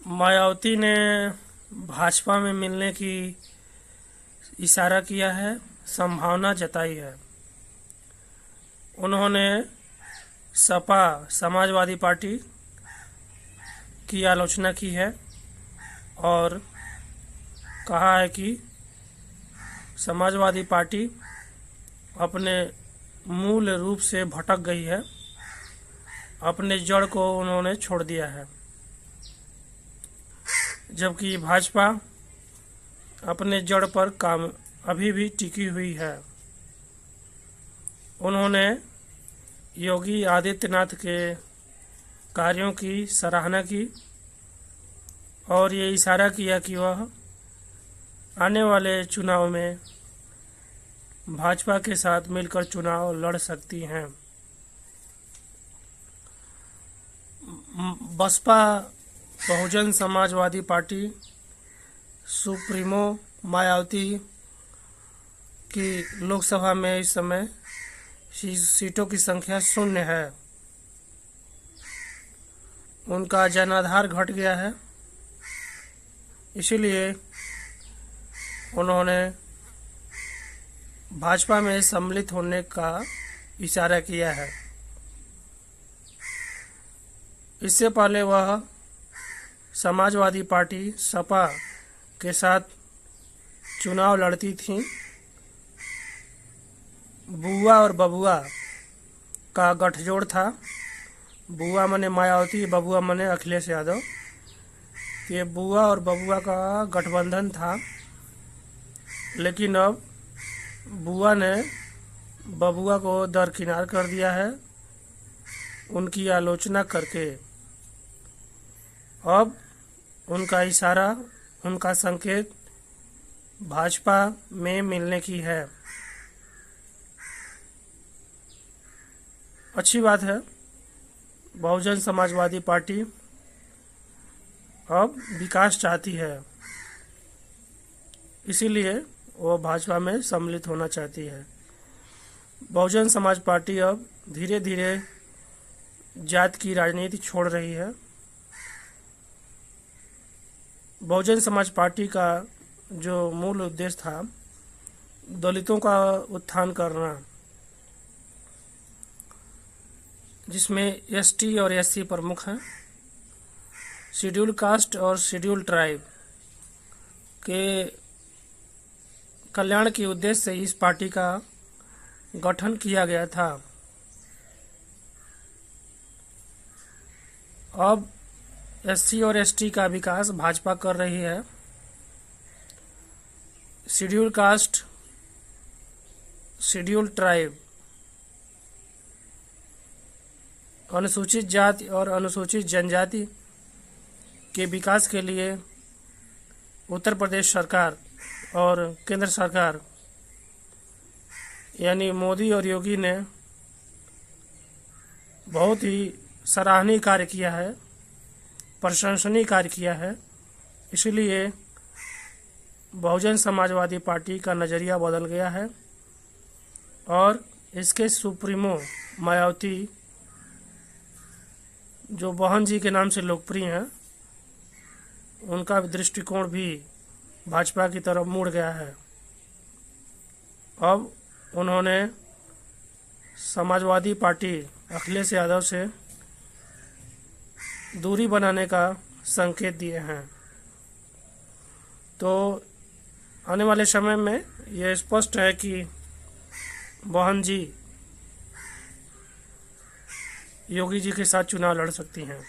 मायावती ने भाजपा में मिलने की इशारा किया है, संभावना जताई है। उन्होंने सपा समाजवादी पार्टी की आलोचना की है और कहा है कि समाजवादी पार्टी अपने मूल रूप से भटक गई है, अपने जड़ को उन्होंने छोड़ दिया है, जबकि भाजपा अपने जड़ पर काम अभी भी टिकी हुई है। उन्होंने योगी आदित्यनाथ के कार्यों की सराहना की और ये इशारा किया कि वह आने वाले चुनाव में भाजपा के साथ मिलकर चुनाव लड़ सकती हैं। बसपा बहुजन समाजवादी पार्टी सुप्रीमो मायावती की लोकसभा में इस समय सीटों की संख्या 0 है। उनका जनाधार घट गया है, इसीलिए उन्होंने भाजपा में सम्मिलित होने का इशारा किया है। इससे पहले वह समाजवादी पार्टी सपा के साथ चुनाव लड़ती थी। बुआ और बबुआ का गठजोड़ था। बुआ मने मायावती, बबुआ मने अखिलेश यादव। ये बुआ और बबुआ का गठबंधन था, लेकिन अब बुआ ने बबुआ को दरकिनार कर दिया है उनकी आलोचना करके। अब उनका इशारा, उनका संकेत भाजपा में मिलने की है। अच्छी बात है। बहुजन समाजवादी पार्टी अब विकास चाहती है, इसीलिए वो भाजपा में सम्मिलित होना चाहती है। बहुजन समाज पार्टी अब धीरे धीरे जात की राजनीति छोड़ रही है। बहुजन समाज पार्टी का जो मूल उद्देश्य था, दलितों का उत्थान करना, जिसमें एसटी और एससी प्रमुख हैं, शेड्यूल कास्ट और शेड्यूल ट्राइब के कल्याण के उद्देश्य से इस पार्टी का गठन किया गया था। अब एससी और एसटी का विकास भाजपा कर रही है। शेड्यूल कास्ट, शेड्यूल ट्राइब, अनुसूचित जाति और अनुसूचित जनजाति के विकास के लिए उत्तर प्रदेश सरकार और केंद्र सरकार यानी मोदी और योगी ने बहुत ही सराहनीय कार्य किया है, प्रशंसनीय कार्य किया है। इसलिए बहुजन समाजवादी पार्टी का नज़रिया बदल गया है और इसके सुप्रीमो मायावती, जो बहन जी के नाम से लोकप्रिय हैं, उनका दृष्टिकोण भी भाजपा की तरफ मुड़ गया है। अब उन्होंने समाजवादी पार्टी अखिलेश यादव से दूरी बनाने का संकेत दिए हैं। तो आने वाले समय में यह स्पष्ट है कि बहन जी योगी जी के साथ चुनाव लड़ सकती हैं।